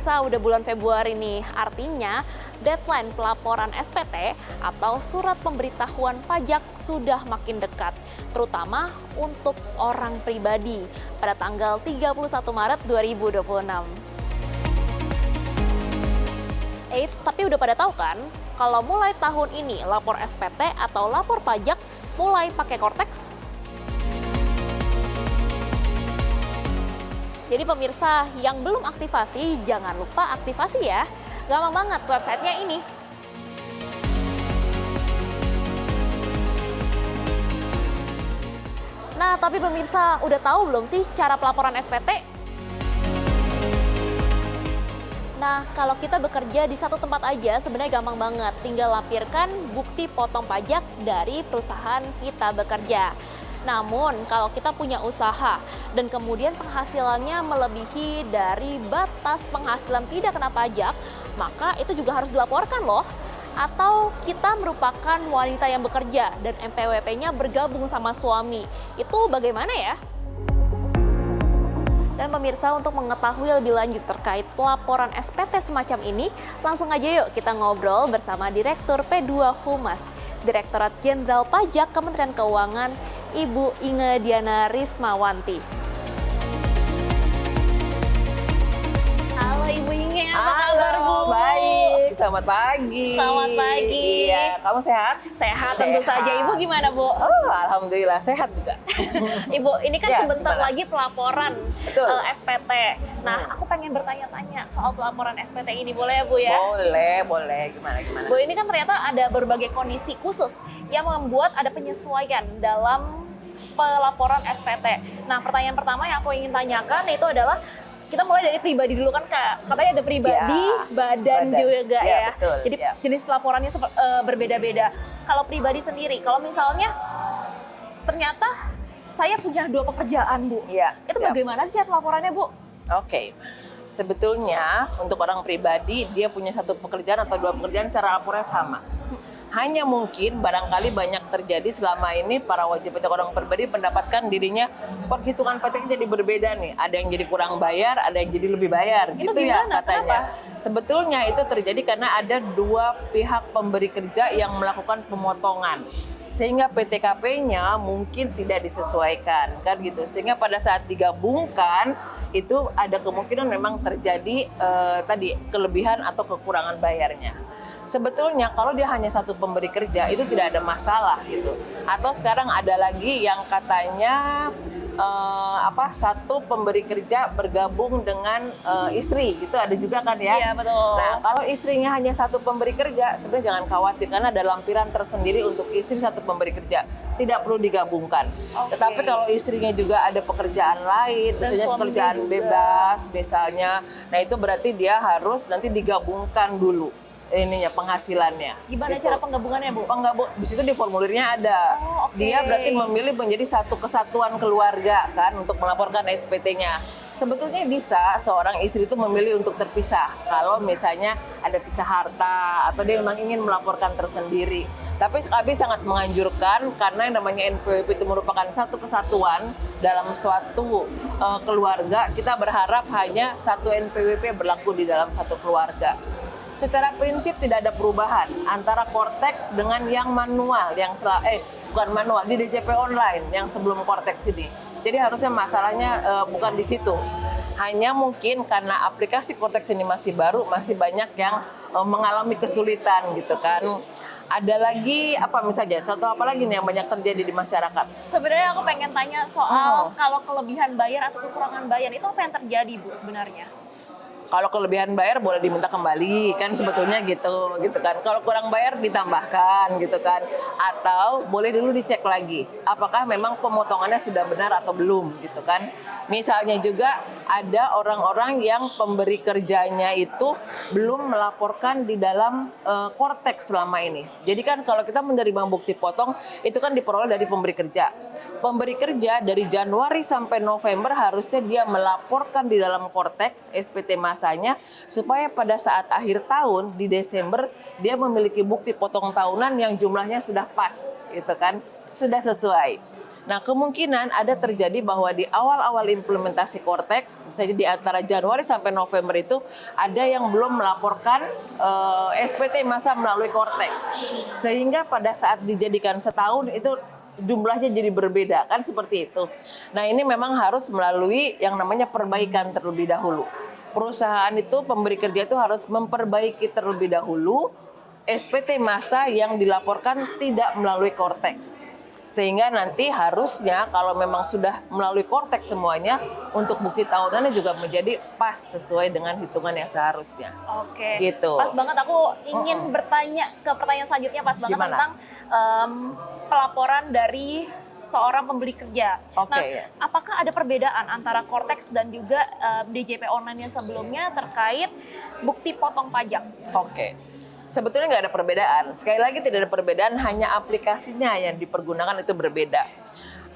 pemirsa, udah bulan Februari nih. Artinya deadline pelaporan SPT atau surat pemberitahuan pajak sudah makin dekat, terutama untuk orang pribadi pada tanggal 31 Maret 2026. Eits, tapi udah pada tahu kan kalau mulai tahun ini lapor SPT atau lapor pajak mulai pakai Cortex? Jadi pemirsa yang belum aktivasi, jangan lupa aktivasi ya. Gampang banget websitenya ini. Nah, tapi pemirsa udah tahu belum sih cara pelaporan SPT? Nah, kalau kita bekerja di satu tempat aja sebenarnya gampang banget. Tinggal lampirkan bukti potong pajak dari perusahaan kita bekerja. Namun, kalau kita punya usaha dan kemudian penghasilannya melebihi dari batas penghasilan tidak kena pajak, maka itu juga harus dilaporkan loh. Atau kita merupakan wanita yang bekerja dan NPWP-nya bergabung sama suami. Itu bagaimana ya? Dan pemirsa, untuk mengetahui lebih lanjut terkait pelaporan SPT semacam ini, langsung aja yuk kita ngobrol bersama Direktur P2 Humas, Direktorat Jenderal Pajak Kementerian Keuangan, Ibu Inge Diana Rismawanti. Halo Ibu Inge, apa kabar Bu? Baik, selamat pagi. Selamat pagi. Iya, kamu sehat? Sehat tentu saja. Ibu gimana Bu? Oh, alhamdulillah sehat juga. Ibu, ini kan Ya, sebentar gimana? lagi pelaporan Betul. SPT. Nah, aku pengen bertanya-tanya soal pelaporan SPT ini, boleh ya Bu ya? Boleh. Gimana? Bu, ini kan ternyata ada berbagai kondisi khusus yang membuat ada penyesuaian dalam pelaporan SPT. Nah, pertanyaan pertama yang aku ingin tanyakan itu adalah kita mulai dari pribadi dulu kan Kak. Katanya ada pribadi, Ya, badan juga Ya, ya. betul, Jadi ya. jenis pelaporannya berbeda-beda. Kalau pribadi sendiri, kalau misalnya ternyata saya punya 2 pekerjaan Bu. Iya, Itu siap. bagaimana sih cara pelaporannya Bu? Oke. Sebetulnya untuk orang pribadi dia punya 1 pekerjaan atau 2 pekerjaan, cara lapornya sama. Hanya mungkin barangkali banyak terjadi selama ini para wajib pajak orang pribadi mendapatkan dirinya perhitungan pajaknya jadi berbeda nih. Ada yang jadi kurang bayar, ada yang jadi lebih bayar. Itu gitu ya gimana? katanya. Sebetulnya itu terjadi karena ada 2 pihak pemberi kerja yang melakukan pemotongan. Sehingga PTKP-nya mungkin tidak disesuaikan kan gitu. Sehingga pada saat digabungkan itu ada kemungkinan memang terjadi tadi kelebihan atau kekurangan bayarnya. Sebetulnya kalau dia hanya 1 pemberi kerja itu tidak ada masalah gitu. Atau sekarang ada lagi yang katanya 1 pemberi kerja bergabung dengan istri, gitu ada juga kan ya. Iya, betul. Nah, kalau istrinya hanya 1 pemberi kerja, sebenarnya jangan khawatir karena ada lampiran tersendiri untuk istri 1 pemberi kerja, tidak perlu digabungkan. Oke. Tetapi kalau istrinya juga ada pekerjaan lain, Dan misalnya suaminya pekerjaan juga bebas, misalnya, nah itu berarti dia harus nanti digabungkan dulu ininya penghasilannya. Gimana Gitu. cara penggabungannya Bu? Di situ di formulirnya ada. Oh, oke. Dia berarti memilih menjadi 1 kesatuan keluarga kan untuk melaporkan SPT-nya. Sebetulnya bisa seorang istri itu memilih untuk terpisah kalau misalnya ada pisah harta atau dia memang ingin melaporkan tersendiri. Tapi kami sangat menganjurkan karena yang namanya NPWP itu merupakan 1 kesatuan dalam suatu keluarga. Kita berharap hanya 1 NPWP berlaku di dalam 1 keluarga. Secara prinsip tidak ada perubahan antara Cortex dengan yang manual, bukan manual, di DJP online yang sebelum Cortex ini. Jadi harusnya masalahnya bukan di situ. Hanya mungkin karena aplikasi Cortex ini masih baru, masih banyak yang mengalami kesulitan gitu kan. Ada lagi apa misalnya, contoh apa lagi nih yang banyak terjadi di masyarakat? Sebenarnya aku pengen tanya soal kalau kelebihan bayar atau kekurangan bayar itu apa yang terjadi Bu sebenarnya? Kalau kelebihan bayar boleh diminta kembali kan sebetulnya gitu kan. Kalau kurang bayar ditambahkan gitu kan. Atau boleh dulu dicek lagi apakah memang pemotongannya sudah benar atau belum gitu kan. Misalnya juga ada orang-orang yang pemberi kerjanya itu belum melaporkan di dalam Cortex selama ini. Jadi kan kalau kita menerima bukti potong itu kan diperoleh dari pemberi kerja. Pemberi kerja dari Januari sampai November harusnya dia melaporkan di dalam Cortex SPT masanya supaya pada saat akhir tahun di Desember dia memiliki bukti potong tahunan yang jumlahnya sudah pas gitu kan, sudah sesuai. Nah, kemungkinan ada terjadi bahwa di awal-awal implementasi Cortex, misalnya di antara Januari sampai November itu, ada yang belum melaporkan SPT masa melalui Cortex. Sehingga pada saat dijadikan setahun itu jumlahnya jadi berbeda, kan seperti itu. Nah, ini memang harus melalui yang namanya perbaikan terlebih dahulu. Perusahaan itu, pemberi kerja itu harus memperbaiki terlebih dahulu SPT masa yang dilaporkan tidak melalui Cortex. Sehingga nanti harusnya kalau memang sudah melalui Cortex semuanya, untuk bukti tahunannya juga menjadi pas sesuai dengan hitungan yang seharusnya. Oke. Gitu. Pas banget, aku ingin bertanya ke pertanyaan selanjutnya, pas banget. Gimana? Tentang pelaporan dari seorang pembeli kerja. Oke, Nah, ya. apakah ada perbedaan antara Cortex dan juga DJP online yang sebelumnya terkait bukti potong pajak? Oke. Sebetulnya nggak ada perbedaan. Sekali lagi tidak ada perbedaan, hanya aplikasinya yang dipergunakan itu berbeda.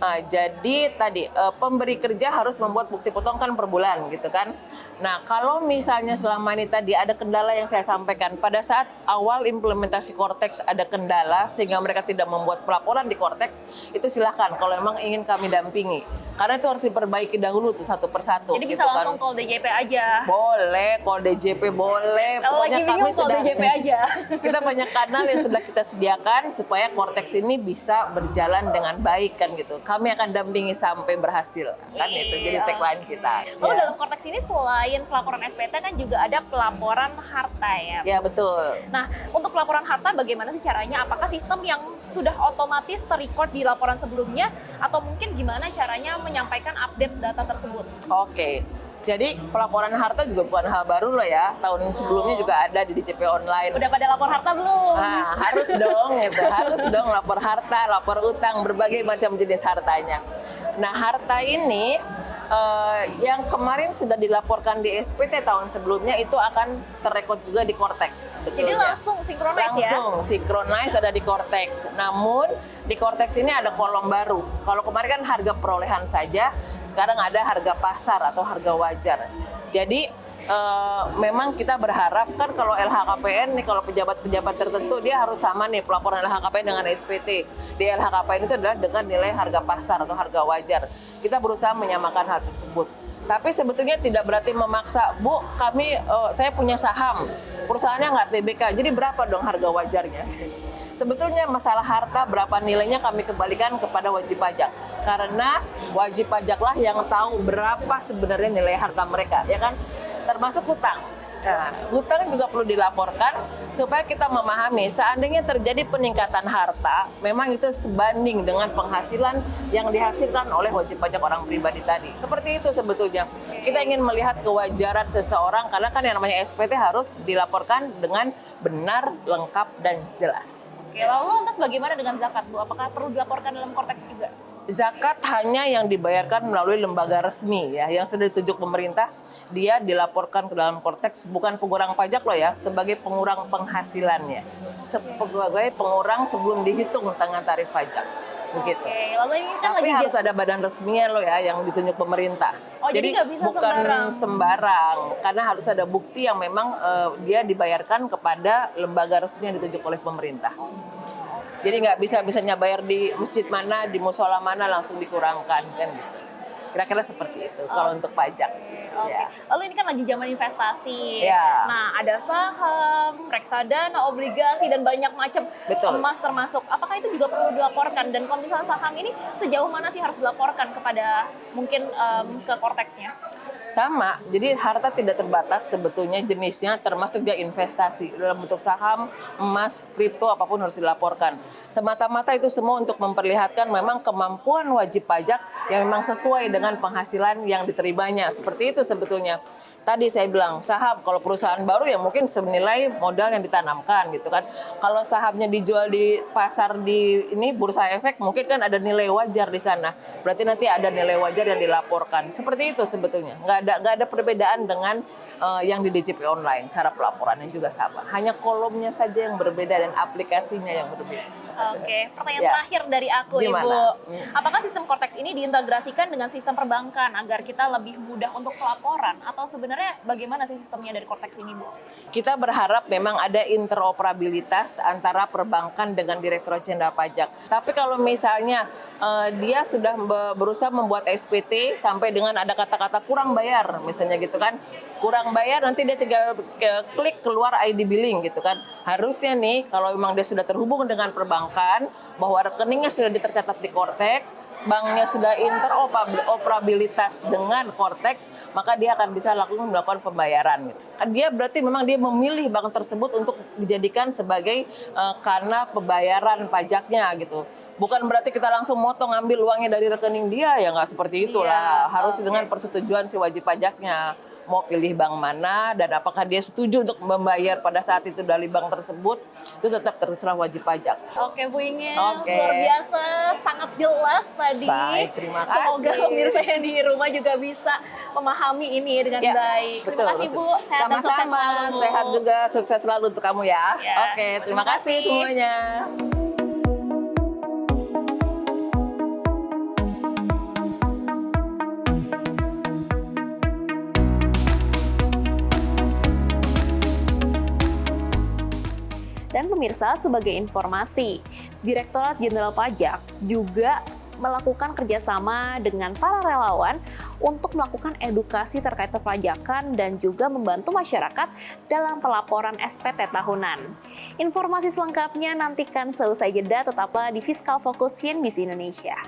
Nah, jadi tadi pemberi kerja harus membuat bukti potong kan per bulan gitu kan. Nah, kalau misalnya selama ini tadi ada kendala yang saya sampaikan, pada saat awal implementasi Cortex ada kendala sehingga mereka tidak membuat pelaporan di Cortex, itu silakan kalau memang ingin kami dampingi. Karena itu harus diperbaiki dahulu tuh satu persatu. Jadi bisa gitu langsung call DJP aja. Boleh, call DJP boleh. Kalau lagi bingung call DJP aja. Kita banyak kanal yang sudah kita sediakan supaya Cortex ini bisa berjalan dengan baik kan gitu. Kami akan dampingi sampai berhasil kan itu. Jadi tagline kita. Lalu Ya. dalam Cortex ini selain pelaporan SPT kan juga ada pelaporan harta ya. Ya betul. Nah, untuk pelaporan harta bagaimana sih caranya? Apakah sistem yang sudah otomatis terrecord di laporan sebelumnya atau mungkin gimana caranya menyampaikan update data tersebut? Oke. Jadi pelaporan harta juga bukan hal baru loh ya. Tahun sebelumnya juga ada di DJP online. Udah pada lapor harta belum? Nah, harus dong gitu. Harus dong lapor harta, lapor utang, berbagai macam jenis hartanya. Nah, harta ini yang kemarin sudah dilaporkan di SPT tahun sebelumnya itu akan terrekod juga di Cortex. Jadi langsung sinkronis ya? Langsung sinkronis ada di Cortex. Namun di Cortex ini ada kolom baru. Kalau kemarin kan harga perolehan saja, sekarang ada harga pasar atau harga wajar. Jadi memang kita berharap kan kalau LHKPN nih, kalau pejabat-pejabat tertentu dia harus sama nih pelaporan LHKPN dengan SPT. Di LHKPN itu adalah dengan nilai harga pasar atau harga wajar. Kita berusaha menyamakan hal tersebut. Tapi sebetulnya tidak berarti memaksa, Bu, saya punya saham, perusahaannya nggak TBK, jadi berapa dong harga wajarnya? Sebetulnya masalah harta berapa nilainya kami kembalikan kepada wajib pajak. Karena wajib pajaklah yang tahu berapa sebenarnya nilai harta mereka, ya kan? Termasuk hutang. Nah, hutang juga perlu dilaporkan supaya kita memahami seandainya terjadi peningkatan harta, memang itu sebanding dengan penghasilan yang dihasilkan oleh wajib pajak orang pribadi tadi. Seperti itu sebetulnya. Kita ingin melihat kewajaran seseorang karena kan yang namanya SPT harus dilaporkan dengan benar, lengkap, dan jelas. Oke, lalu lantas bagaimana dengan zakat, Bu? Apakah perlu dilaporkan dalam Cortex juga? Zakat hanya yang dibayarkan melalui lembaga resmi ya, yang sudah ditunjuk pemerintah, dia dilaporkan ke dalam Cortex, bukan pengurang pajak loh ya, sebagai pengurang penghasilannya, sebagai pengurang sebelum dihitung dengan tarif pajak, begitu. Oke, lalu ini kan Tapi lagi harus ada badan resminya loh ya, yang ditunjuk pemerintah. Oh, jadi nggak bisa bukan sembarang. sembarang, karena harus ada bukti yang memang dia dibayarkan kepada lembaga resmi yang ditunjuk oleh pemerintah. Jadi nggak bisa-bisanya bayar di masjid mana, di musola mana langsung dikurangkan kan gitu. Kira-kira seperti itu kalau untuk pajak. Oke. Ya. Lalu ini kan lagi zaman investasi. Ya. Nah, ada saham, reksadana, obligasi, dan banyak macam, Betul. emas termasuk. Apakah itu juga perlu dilaporkan? Dan kalau misalnya saham ini sejauh mana sih harus dilaporkan kepada mungkin ke Cortex-nya? Sama, jadi harta tidak terbatas sebetulnya jenisnya, termasuk dia investasi dalam bentuk saham, emas, kripto, apapun harus dilaporkan. Semata-mata itu semua untuk memperlihatkan memang kemampuan wajib pajak yang memang sesuai dengan penghasilan yang diterimanya. Seperti itu sebetulnya. Tadi saya bilang saham, kalau perusahaan baru ya mungkin senilai modal yang ditanamkan gitu kan. Kalau sahamnya dijual di pasar di ini bursa efek, mungkin kan ada nilai wajar di sana. Berarti nanti ada nilai wajar yang dilaporkan. Seperti itu sebetulnya. Nggak ada perbedaan dengan yang di DJP online. Cara pelaporannya juga sama. Hanya kolomnya saja yang berbeda dan aplikasinya yang berbeda. Oke, pertanyaan Ya. terakhir dari aku, Gimana? Ibu. Apakah sistem Cortex ini diintegrasikan dengan sistem perbankan agar kita lebih mudah untuk pelaporan? Atau sebenarnya bagaimana sih sistemnya dari Cortex ini, Bu? Kita berharap memang ada interoperabilitas antara perbankan dengan Direktorat Jenderal Pajak. Tapi kalau misalnya dia sudah berusaha membuat SPT sampai dengan ada kata-kata kurang bayar, misalnya gitu kan, kurang bayar nanti dia tinggal klik keluar ID billing gitu kan. Harusnya nih kalau memang dia sudah terhubung dengan perbankan, bahwa rekeningnya sudah tercatat di Cortex, banknya sudah interoperabilitas dengan Cortex, maka dia akan bisa melakukan pembayaran. Gitu. Dia berarti memang dia memilih bank tersebut untuk dijadikan sebagai kanal pembayaran pajaknya gitu. Bukan berarti kita langsung motong ngambil uangnya dari rekening dia, ya nggak seperti itulah. Harus dengan persetujuan si wajib pajaknya. Mau pilih bank mana dan apakah dia setuju untuk membayar pada saat itu dari bank tersebut, itu tetap terserah wajib pajak. Oke, Bu Ingin, Oke. luar biasa, sangat jelas tadi. Baik, terima kasih. Semoga pemirsa yang di rumah juga bisa memahami ini dengan Ya, baik. Terima kasih, Bu. Sehat dan sukses Sama-sama, selalu, Bu. sehat juga, sukses selalu untuk kamu ya. Ya, Oke, terima terima kasih kasih. semuanya. Dan pemirsa, sebagai informasi, Direktorat Jenderal Pajak juga melakukan kerjasama dengan para relawan untuk melakukan edukasi terkait perpajakan dan juga membantu masyarakat dalam pelaporan SPT tahunan. Informasi selengkapnya nantikan seusai jeda, tetaplah di Fiskal Fokus CNBC Indonesia.